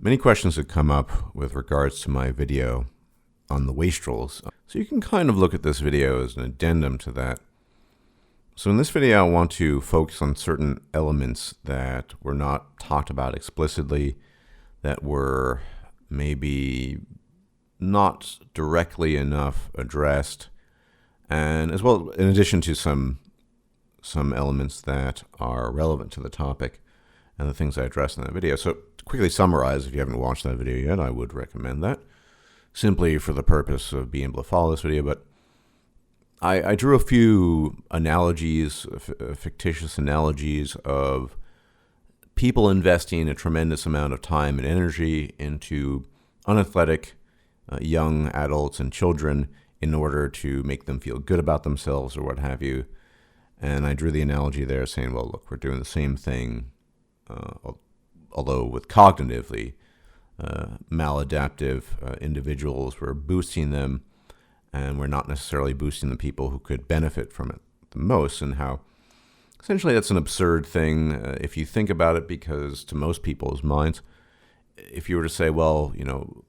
Many questions have come up with regards to my video on the wastrels, so you can kind of look at this video as an addendum to that. So in this video, I want to focus on certain elements that were not talked about explicitly, that were maybe not directly enough addressed, and as well, in addition to some elements that are relevant to the topic and the things I addressed in that video. So to quickly summarize, if you haven't watched that video yet, I would recommend that, simply for the purpose of being able to follow this video. But I drew a few analogies, fictitious analogies of people investing a tremendous amount of time and energy into unathletic young adults and children in order to make them feel good about themselves or what have you. And I drew the analogy there saying, well, look, we're doing the same thing, although with cognitively maladaptive individuals. We're boosting them, and we're not necessarily boosting the people who could benefit from it the most, and how essentially that's an absurd thing if you think about it, because to most people's minds, if you were to say, well,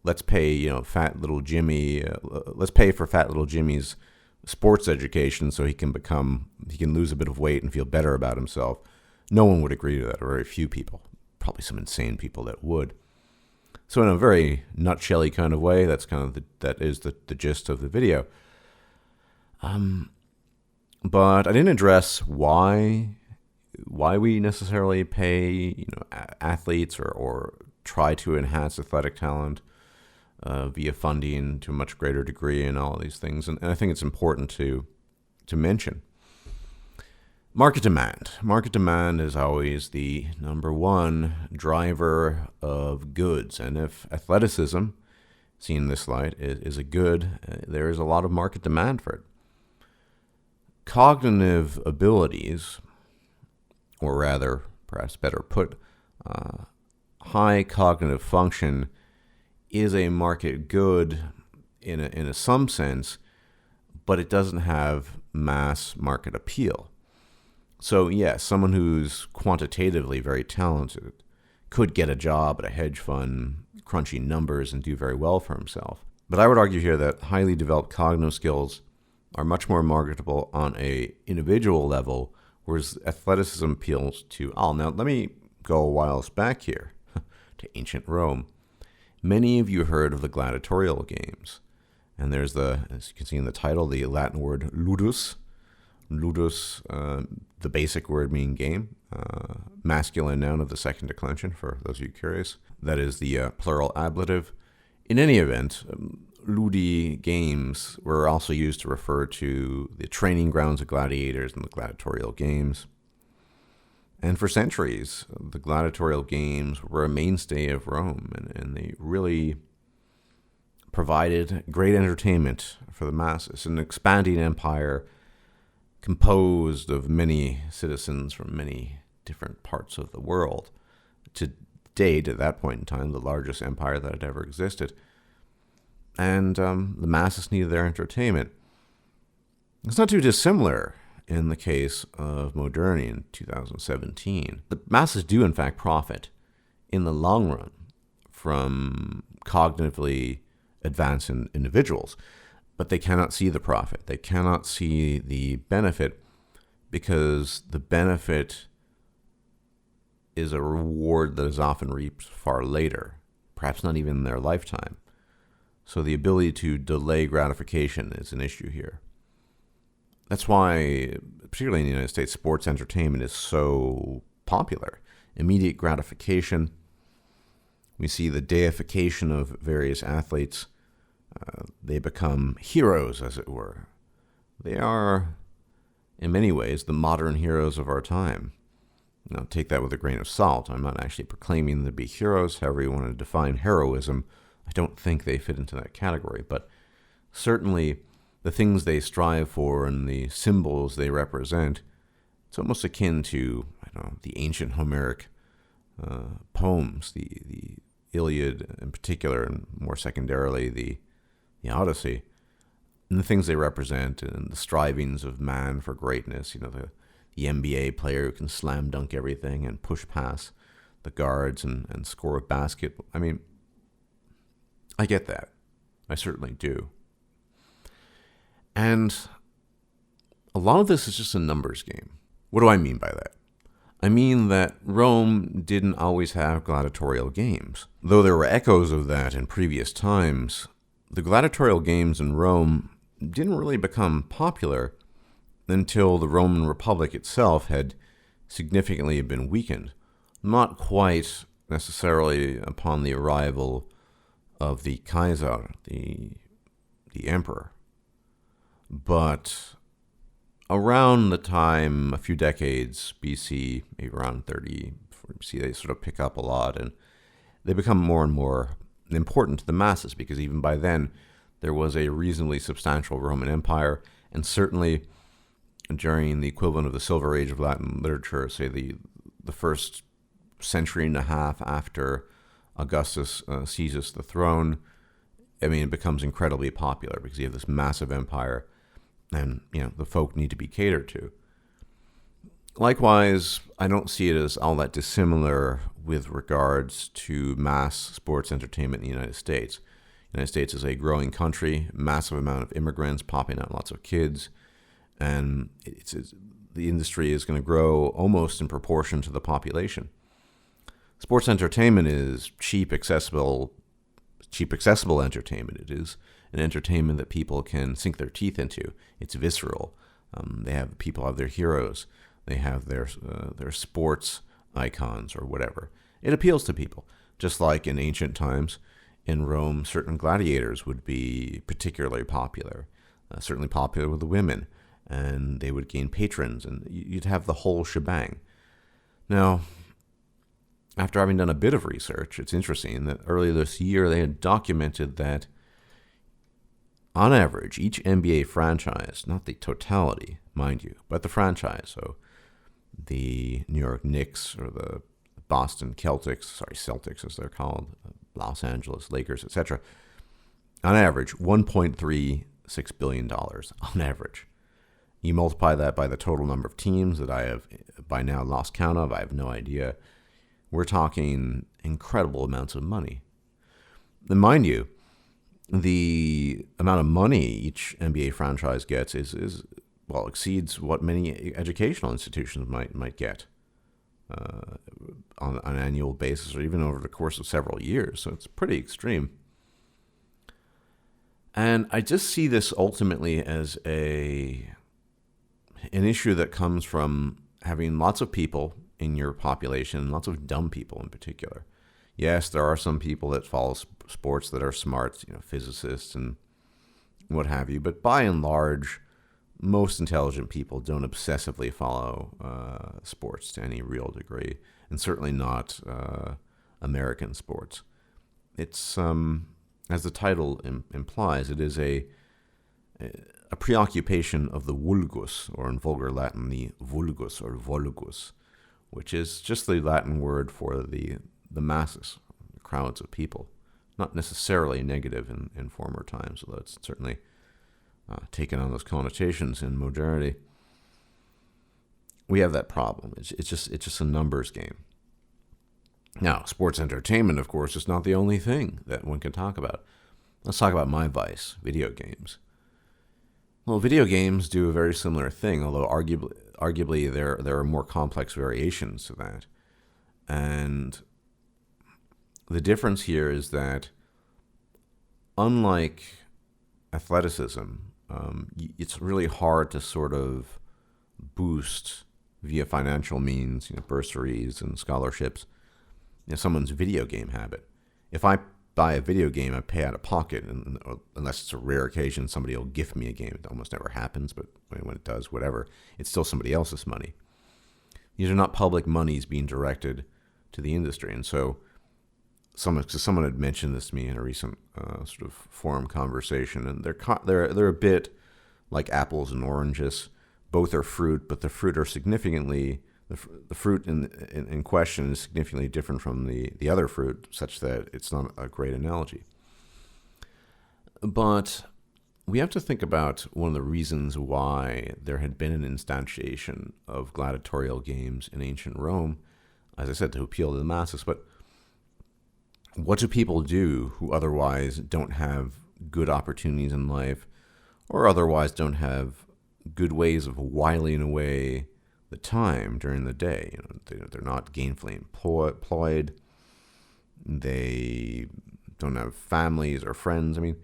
let's pay, fat little Jimmy, let's pay for fat little Jimmy's sports education so he can lose a bit of weight and feel better about himself, no one would agree to that, or very few people, probably some insane people that would. So in a very nutshell-y kind of way, that is the gist of the video. But I didn't address why we necessarily pay athletes or try to enhance athletic talent via funding to a much greater degree and all of these things. And I think it's important to mention. Market demand. Market demand is always the number one driver of goods. And if athleticism, seen in this slide, is a good, there is a lot of market demand for it. Cognitive abilities, or rather, perhaps better put, high cognitive function is a market good in some sense, but it doesn't have mass market appeal. So yes, someone who's quantitatively very talented could get a job at a hedge fund, crunching numbers, and do very well for himself. But I would argue here that highly developed cognitive skills are much more marketable on a individual level, whereas athleticism appeals to all. Now, let me go a while back here to ancient Rome. Many of you heard of the gladiatorial games, and there's as you can see in the title, the Latin word ludus. Ludus, the basic word meaning game, masculine noun of the second declension, for those of you curious. That is the plural ablative. In any event, Ludi games were also used to refer to the training grounds of gladiators in the gladiatorial games. And for centuries, the gladiatorial games were a mainstay of Rome, and they really provided great entertainment for the masses. An expanding empire composed of many citizens from many different parts of the world. To date, at that point in time, the largest empire that had ever existed. And the masses needed their entertainment. It's not too dissimilar in the case of modernity in 2017. The masses do, in fact, profit in the long run from cognitively advanced individuals, but they cannot see the profit. They cannot see the benefit, because the benefit is a reward that is often reaped far later, perhaps not even in their lifetime. So the ability to delay gratification is an issue here. That's why, particularly in the United States, sports entertainment is so popular. Immediate gratification. We see the deification of various athletes. They become heroes, as it were. They are, in many ways, the modern heroes of our time. Now, take that with a grain of salt. I'm not actually proclaiming them to be heroes. However you want to define heroism, I don't think they fit into that category. But certainly, the things they strive for and the symbols they represent, it's almost akin to, the ancient Homeric poems, the Iliad in particular, and more secondarily, the Odyssey, and the things they represent, and the strivings of man for greatness. The NBA player who can slam dunk everything and push past the guards and score a basket. I mean, I get that. I certainly do. And a lot of this is just a numbers game. What do I mean by that? I mean that Rome didn't always have gladiatorial games. Though there were echoes of that in previous times, the gladiatorial games in Rome didn't really become popular until the Roman Republic itself had significantly been weakened. Not quite necessarily upon the arrival of the Kaiser, the emperor, but around the time, a few decades BC, maybe around 30 BC, they sort of pick up a lot, and they become more and more important to the masses, because even by then, there was a reasonably substantial Roman Empire, and certainly during the equivalent of the Silver Age of Latin literature, say the first century and a half after Augustus seizes the throne, I mean, it becomes incredibly popular because you have this massive empire, and the folk need to be catered to. Likewise, I don't see it as all that dissimilar with regards to mass sports entertainment in the United States. The United States is a growing country, massive amount of immigrants popping out, lots of kids, and the industry is going to grow almost in proportion to the population. Sports entertainment is cheap, accessible entertainment. It is an entertainment that people can sink their teeth into. It's visceral. People have their heroes. They have their sports icons or whatever. It appeals to people. Just like in ancient times, in Rome, certain gladiators would be particularly popular, certainly popular with the women, and they would gain patrons, and you'd have the whole shebang. Now, after having done a bit of research, it's interesting that earlier this year they had documented that on average, each NBA franchise, not the totality, mind you, but the franchise, so the New York Knicks or the Boston Celtics as they're called, Los Angeles Lakers, etc., on average, $1.36 billion on average. You multiply that by the total number of teams that I have by now lost count of, I have no idea. We're talking incredible amounts of money. And mind you, the amount of money each NBA franchise gets exceeds what many educational institutions might get on an annual basis, or even over the course of several years. So it's pretty extreme. And I just see this ultimately as an issue that comes from having lots of people in your population, lots of dumb people in particular. Yes, there are some people that follow sports that are smart, physicists and what have you, but by and large, most intelligent people don't obsessively follow sports to any real degree, and certainly not American sports. It's, as the title implies, it is a preoccupation of the vulgus, or in vulgar Latin, the vulgus or vulgus, which is just the Latin word for the masses, the crowds of people. Not necessarily negative in former times, although it's certainly taken on those connotations in modernity. We have that problem. It's just a numbers game. Now, sports entertainment, of course, is not the only thing that one can talk about. Let's talk about my vice, video games. Well, video games do a very similar thing, although arguably there are more complex variations to that. And the difference here is that, unlike athleticism, it's really hard to sort of boost via financial means, bursaries and scholarships, someone's video game habit. If I buy a video game, I pay out of pocket, and unless it's a rare occasion, somebody will gift me a game. It almost never happens, but when it does, whatever, it's still somebody else's money. These are not public monies being directed to the industry, and so someone had mentioned this to me in a recent sort of forum conversation, and they're a bit like apples and oranges. Both are fruit, but the fruit are significantly the fruit in question is significantly different from the other fruit, such that it's not a great analogy. But we have to think about one of the reasons why there had been an instantiation of gladiatorial games in ancient Rome. as I said, to appeal to the masses. But what do people do who otherwise don't have good opportunities in life, or otherwise don't have good ways of whiling away the time during the day? They're not gainfully employed. They don't have families or friends. I mean,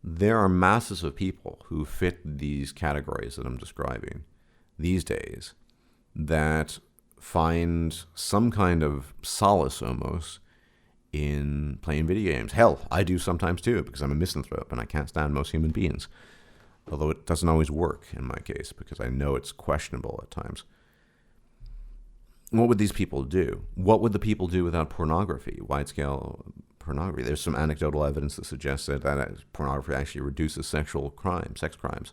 there are masses of people who fit these categories that I'm describing these days that find some kind of solace almost in playing video games. Hell, I do sometimes too, because I'm a misanthrope and I can't stand most human beings. Although it doesn't always work in my case, because I know it's questionable at times. What would these people do? What would the people do without pornography, wide-scale pornography? There's some anecdotal evidence that suggests that pornography actually reduces sex crimes.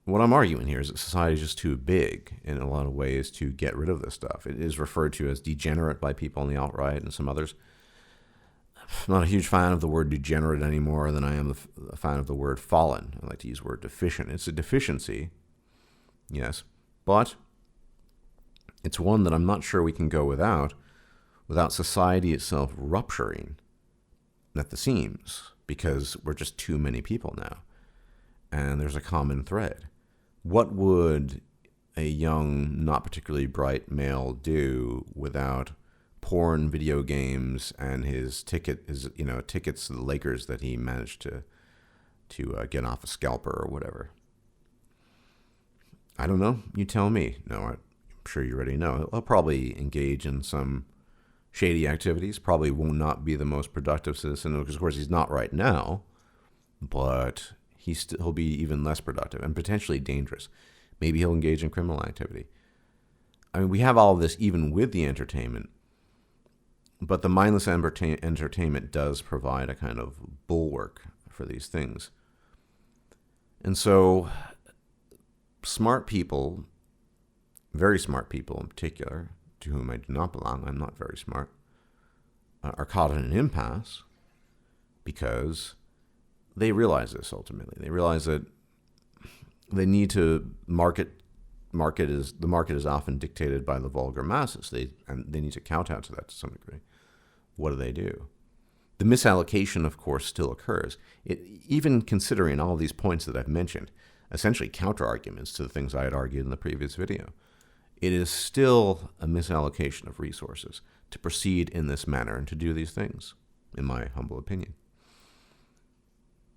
What I'm arguing here is that society is just too big in a lot of ways to get rid of this stuff. It is referred to as degenerate by people on the alt-right and some others. I'm not a huge fan of the word degenerate any more than I am a fan of the word fallen. I like to use the word deficient. It's a deficiency, yes, but it's one that I'm not sure we can go without society itself rupturing at the seams, because we're just too many people now, and there's a common thread. What would a young, not particularly bright male do without porn, video games, and his tickets to the Lakers that he managed to get off a scalper or whatever? I don't know. You tell me. No, I'm sure you already know. He'll probably engage in some shady activities. Probably will not be the most productive citizen, because of course he's not right now. But he'll be even less productive and potentially dangerous. Maybe he'll engage in criminal activity. I mean, we have all of this even with the entertainment. But the mindless entertainment does provide a kind of bulwark for these things. And so smart people, very smart people in particular, to whom I do not belong, I'm not very smart, are caught in an impasse because they realize this ultimately. They realize that they need to the market is often dictated by the vulgar masses. They need to kowtow to that to some degree. What do? The misallocation, of course, still occurs. Even considering all of these points that I've mentioned, essentially counter-arguments to the things I had argued in the previous video, it is still a misallocation of resources to proceed in this manner and to do these things, in my humble opinion.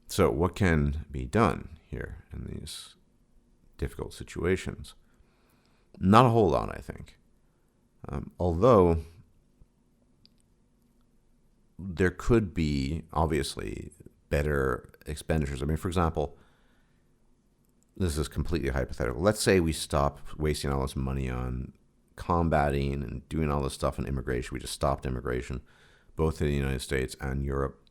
So what can be done here in these difficult situations? Not a whole lot, I think. Although there could be, obviously, better expenditures. I mean, for example, this is completely hypothetical. Let's say we stop wasting all this money on combating and doing all this stuff on immigration. We just stopped immigration, both in the United States and Europe.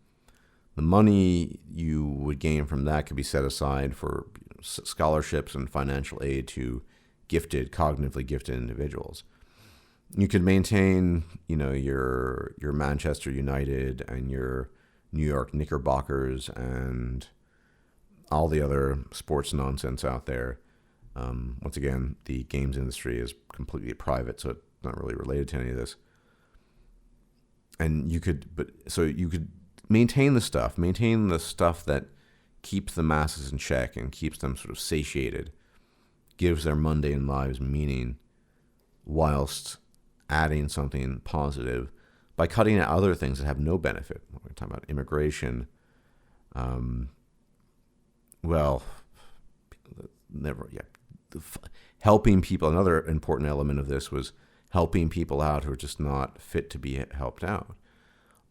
The money you would gain from that could be set aside for scholarships and financial aid to cognitively gifted individuals. You could maintain, your Manchester United and your New York Knickerbockers and all the other sports nonsense out there. Once again, the games industry is completely private, so it's not really related to any of this. And you could maintain the stuff that keeps the masses in check and keeps them sort of satiated, gives their mundane lives meaning, whilst adding something positive by cutting out other things that have no benefit. We're talking about immigration. Helping people. Another important element of this was helping people out who are just not fit to be helped out.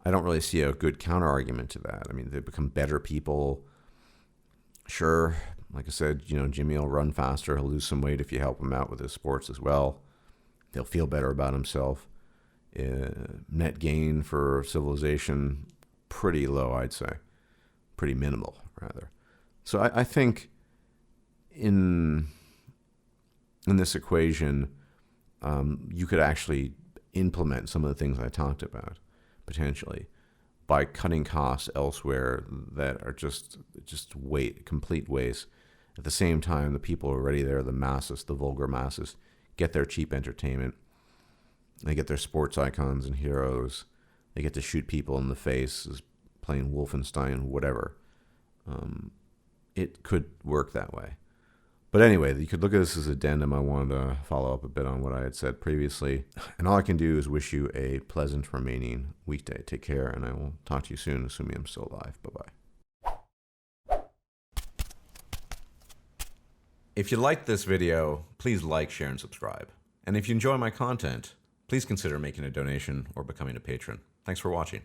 I don't really see a good counter-argument to that. I mean, they become better people. Sure, like I said, Jimmy will run faster. He'll lose some weight if you help him out with his sports as well. He'll feel better about himself. Net gain for civilization, pretty low, I'd say. Pretty minimal, rather. So I think in this equation, you could actually implement some of the things I talked about, potentially, by cutting costs elsewhere that are just complete waste. At the same time, the people already there, the masses, the vulgar masses, get their cheap entertainment. They get their sports icons and heroes. They get to shoot people in the face, as playing Wolfenstein, whatever. It could work that way. But anyway, you could look at this as an addendum. I wanted to follow up a bit on what I had said previously. And all I can do is wish you a pleasant remaining weekday. Take care, and I will talk to you soon, assuming I'm still alive. Bye-bye. If you liked this video, please like, share, and subscribe. And if you enjoy my content, please consider making a donation or becoming a patron. Thanks for watching.